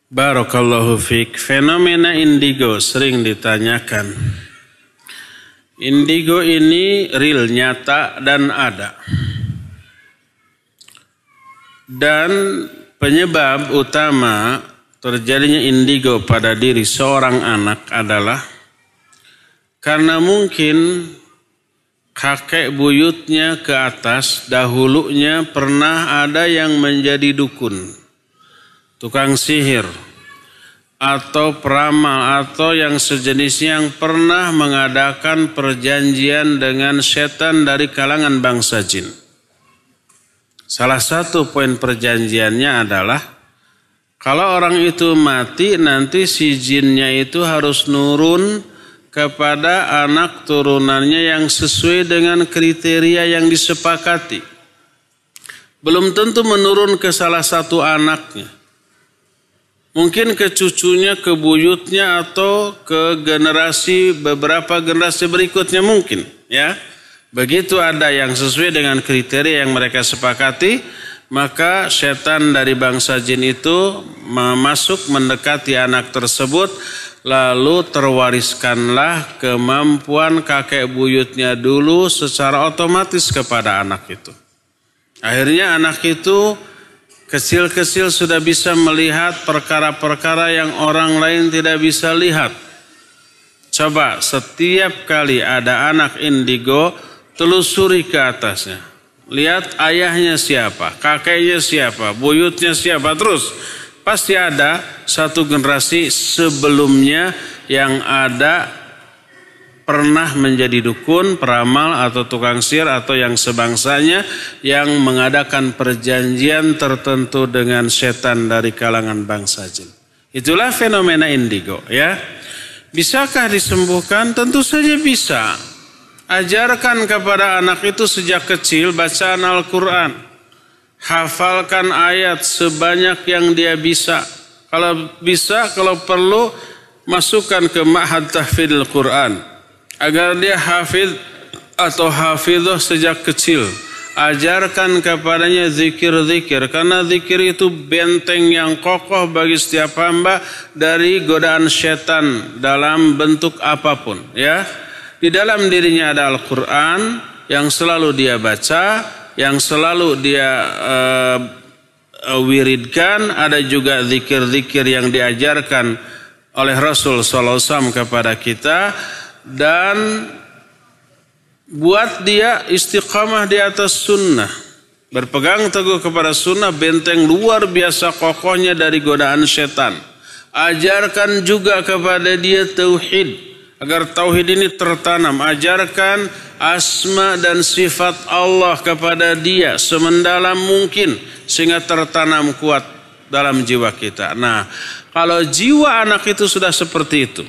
Barakallahu fiik. Fenomena indigo sering ditanyakan. Indigo ini real, nyata dan ada. Dan penyebab utama terjadinya indigo pada diri seorang anak adalah karena mungkin kakek buyutnya ke atas dahulunya pernah ada yang menjadi dukun, tukang sihir, atau peramal, atau yang sejenisnya yang pernah mengadakan perjanjian dengan setan dari kalangan bangsa jin. Salah satu poin perjanjiannya adalah kalau orang itu mati nanti si jinnya itu harus nurun kepada anak turunannya yang sesuai dengan kriteria yang disepakati. Belum tentu menurun ke salah satu anaknya. Mungkin ke cucunya, ke buyutnya, atau ke beberapa generasi berikutnya mungkin. Ya, begitu ada yang sesuai dengan kriteria yang mereka sepakati, maka setan dari bangsa jin itu masuk mendekati anak tersebut, lalu terwariskanlah kemampuan kakek buyutnya dulu secara otomatis kepada anak itu. Akhirnya anak itu kecil-kecil sudah bisa melihat perkara-perkara yang orang lain tidak bisa lihat. Coba setiap kali ada anak indigo, telusuri ke atasnya. Lihat ayahnya siapa, kakeknya siapa, buyutnya siapa. Terus pasti ada satu generasi sebelumnya yang ada pernah menjadi dukun, peramal, atau tukang sihir, atau yang sebangsanya yang mengadakan perjanjian tertentu dengan setan dari kalangan bangsa jin. Itulah fenomena indigo, ya. Bisakah disembuhkan? Tentu saja bisa. Ajarkan kepada anak itu sejak kecil bacaan Al-Quran. Hafalkan ayat sebanyak yang dia bisa. Kalau bisa, kalau perlu, masukkan ke ma'had tahfidz Quran. Agar dia hafidh atau hafidhah sejak kecil. Ajarkan kepadanya zikir-zikir. Karena zikir itu benteng yang kokoh bagi setiap hamba dari godaan setan dalam bentuk apapun. Ya. Di dalam dirinya ada Al-Quran yang selalu dia baca, yang selalu dia wiridkan. Ada juga zikir-zikir yang diajarkan oleh Rasul SAW kepada kita. Dan buat dia istiqamah di atas sunnah. Berpegang teguh kepada sunnah, benteng luar biasa kokohnya dari godaan setan. Ajarkan juga kepada dia tauhid. Agar tauhid ini tertanam. Ajarkan asma dan sifat Allah kepada dia semendalam mungkin sehingga tertanam kuat dalam jiwa kita. Nah, kalau jiwa anak itu sudah seperti itu,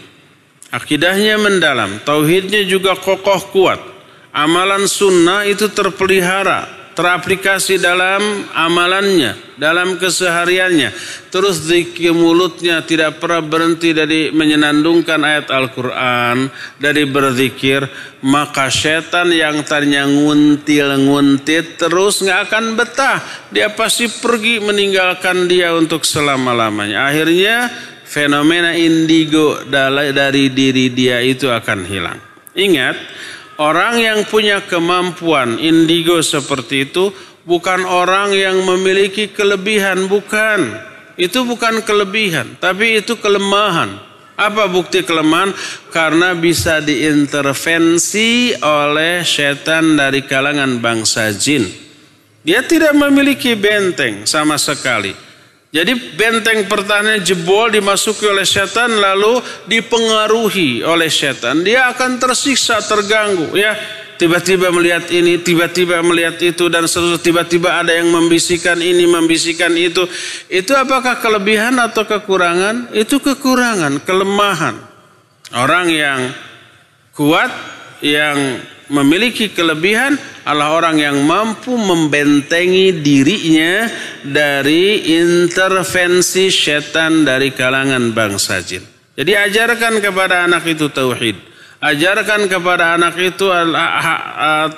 akidahnya mendalam, tauhidnya juga kokoh kuat, amalan sunnah itu terpelihara, teraplikasi dalam amalannya, dalam kesehariannya. Terus zikir mulutnya tidak pernah berhenti dari menyenandungkan ayat Al-Quran, dari berzikir, maka setan yang tadinya nguntil-nguntit terus nggak akan betah. Dia pasti pergi meninggalkan dia untuk selama-lamanya. Akhirnya fenomena indigo dari diri dia itu akan hilang. Ingat, orang yang punya kemampuan indigo seperti itu bukan orang yang memiliki kelebihan, bukan. Itu bukan kelebihan, tapi itu kelemahan. Apa bukti kelemahan? Karena bisa diintervensi oleh setan dari kalangan bangsa jin. Dia tidak memiliki benteng sama sekali. Jadi benteng pertahanan jebol, dimasuki oleh setan, lalu dipengaruhi oleh setan. Dia akan tersiksa, terganggu, ya. Tiba-tiba melihat ini, tiba-tiba melihat itu, dan seterusnya. Tiba-tiba ada yang membisikkan ini, membisikkan itu. Itu apakah kelebihan atau kekurangan? Itu kekurangan, kelemahan. Orang yang kuat, yang memiliki kelebihan adalah orang yang mampu membentengi dirinya dari intervensi setan dari kalangan bangsa jin. Jadi ajarkan kepada anak itu tauhid. Ajarkan kepada anak itu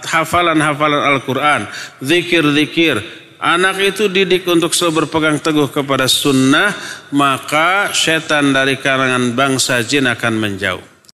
hafalan-hafalan Al-Quran, zikir-zikir, anak itu didik untuk selalu berpegang teguh kepada sunnah, maka setan dari kalangan bangsa jin akan menjauh.